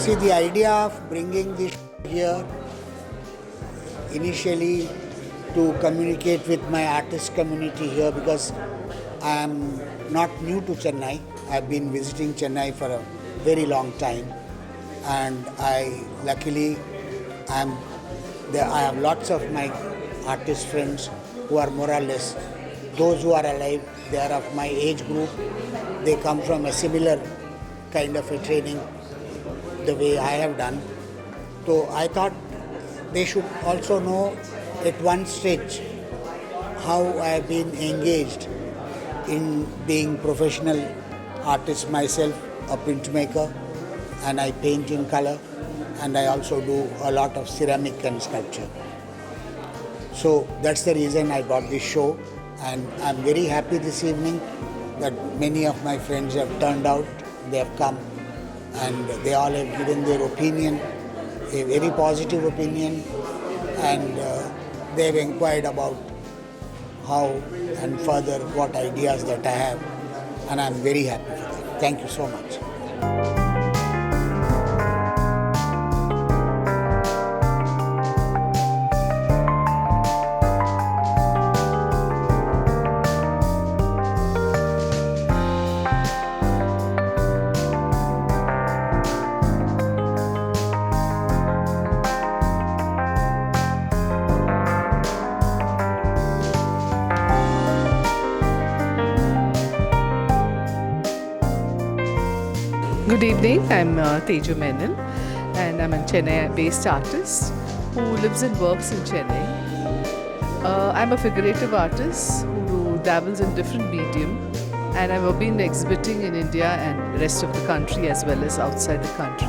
See, the idea of bringing this here initially to communicate with my artist community here, because I am not new to Chennai. I've been visiting Chennai for a very long time, and luckily I have lots of my artist friends who are more or less, those who are alive, they are of my age group. They come from a similar kind of a training the way I have done. So I thought they should also know at one stage how I have been engaged in being professional artist myself, a printmaker, and I paint in color, and I also do a lot of ceramic and sculpture. So that's the reason I got this show, and I'm very happy this evening that many of my friends have turned out, they have come, and they all have given their opinion, a very positive opinion, and they have inquired about how and further what ideas that I have, and I'm very happy for that. Thank you so much. Good evening, I'm Teju Menon, and I'm a Chennai-based artist who lives and works in Chennai. I'm a figurative artist who dabbles in different medium, and I've been exhibiting in India and rest of the country as well as outside the country.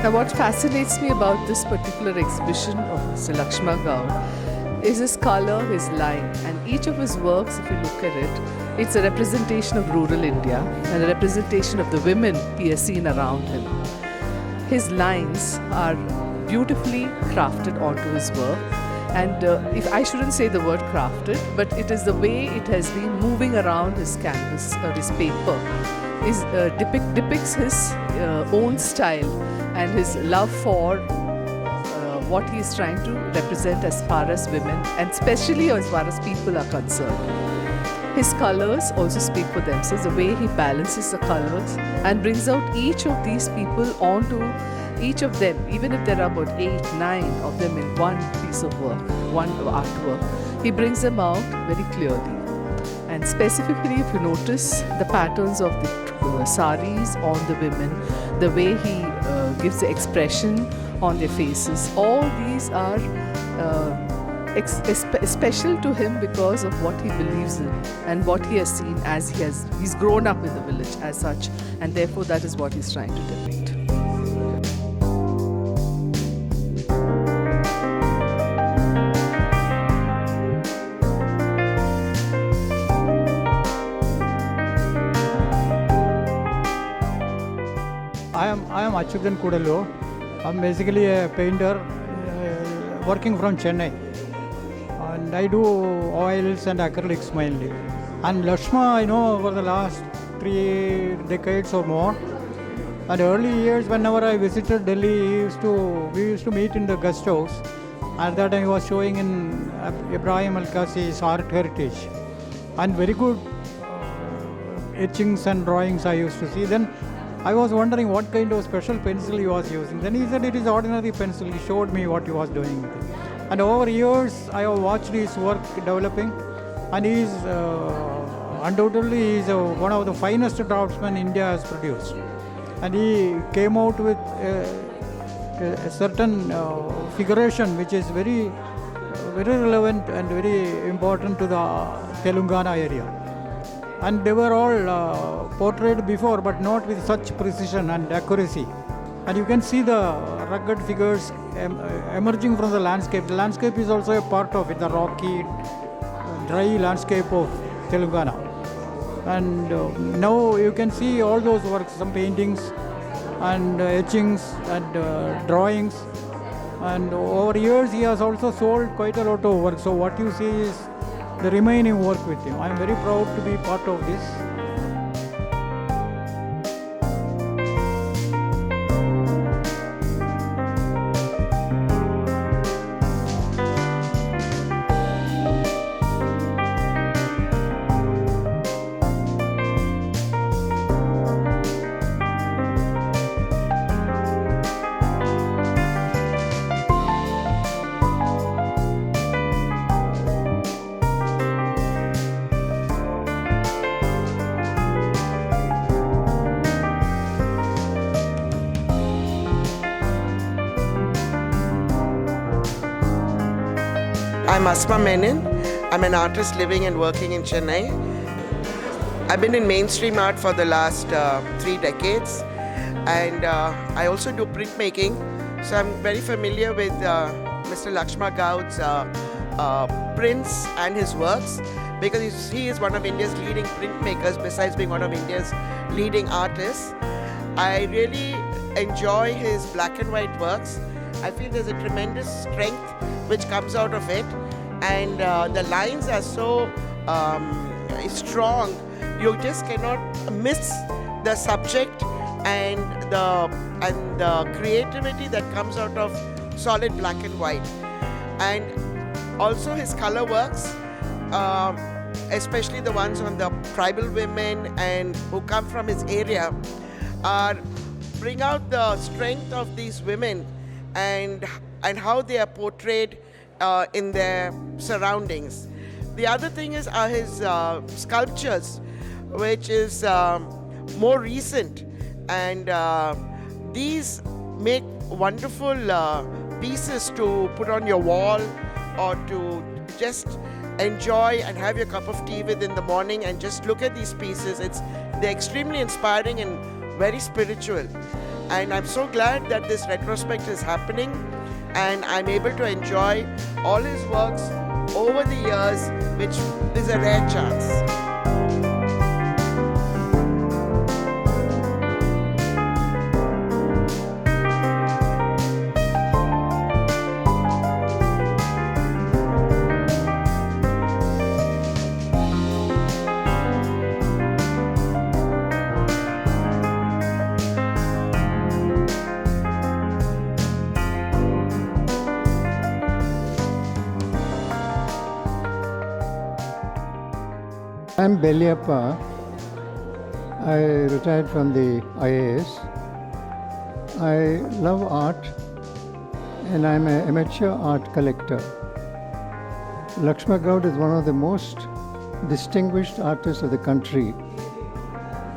Now, what fascinates me about this particular exhibition of Mr. Laxma Goud is his color, his line, and each of his works, if you look at it, it's a representation of rural India and a representation of the women he has seen around him. His lines are beautifully crafted onto his work, and if I shouldn't say the word crafted, but it is the way it has been moving around his canvas or his paper depicts his own style and his love for what he is trying to represent as far as women and especially as far as people are concerned. His colors also speak for themselves, the way he balances the colors and brings out each of these people onto each of them, even if there are about 8, 9 of them in one piece of work, one artwork, he brings them out very clearly. And specifically, if you notice the patterns of the saris on the women, the way he gives the expression on their faces, all these are special to him because of what he believes in and what he has seen as he's grown up in the village as such, and therefore that is what he's trying to depict. I am Achudan Kudalo. I'm basically a painter working from Chennai. And I do oils and acrylics mainly. And Laxma, I know over the last 3 decades or more. And early years, whenever I visited Delhi, we used to meet in the guest house. At that time, he was showing in Ibrahim Al-Qasi's art heritage. And very good etchings and drawings I used to see. Then I was wondering what kind of special pencil he was using. Then he said it is ordinary pencil. He showed me what he was doing with it. And over years, I have watched his work developing, and he is undoubtedly one of the finest draftsmen India has produced. And he came out with a certain figuration which is very, very relevant and very important to the Telangana area. And they were all portrayed before, but not with such precision and accuracy. And you can see the rugged figures emerging from the landscape. The landscape is also a part of it, the rocky, dry landscape of Telangana. And now you can see all those works, some paintings and etchings and drawings. And over years he has also sold quite a lot of work. So what you see is the remaining work with him. I am very proud to be part of this. I'm Asma Menon. I'm an artist living and working in Chennai. I've been in mainstream art for the last 3 decades, and I also do printmaking. So I'm very familiar with Mr. Laxma Goud's prints and his works, because he is one of India's leading printmakers besides being one of India's leading artists. I really enjoy his black and white works. I feel there's a tremendous strength which comes out of it, and the lines are so strong. You just cannot miss the subject and the creativity that comes out of solid black and white. And also his color works, especially the ones on the tribal women and who come from his area, bring out the strength of these women and how they are portrayed in their surroundings. The other thing is his sculptures, which is more recent, and these make wonderful pieces to put on your wall or to just enjoy and have your cup of tea with in the morning and just look at these pieces. They're extremely inspiring and very spiritual, and I'm so glad that this retrospect is happening and I'm able to enjoy all his works over the years, which is a rare chance. I'm Beliappa. I retired from the IAS. I love art and I'm an amateur art collector. Laxma Goud is one of the most distinguished artists of the country,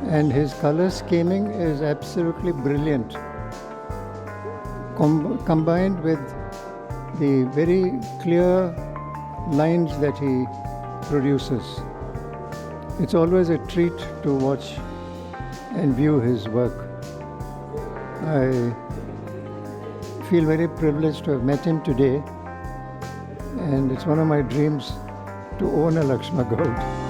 and his color scheming is absolutely brilliant, combined with the very clear lines that he produces. It's always a treat to watch and view his work. I feel very privileged to have met him today, and it's one of my dreams to own a Laxma Goud.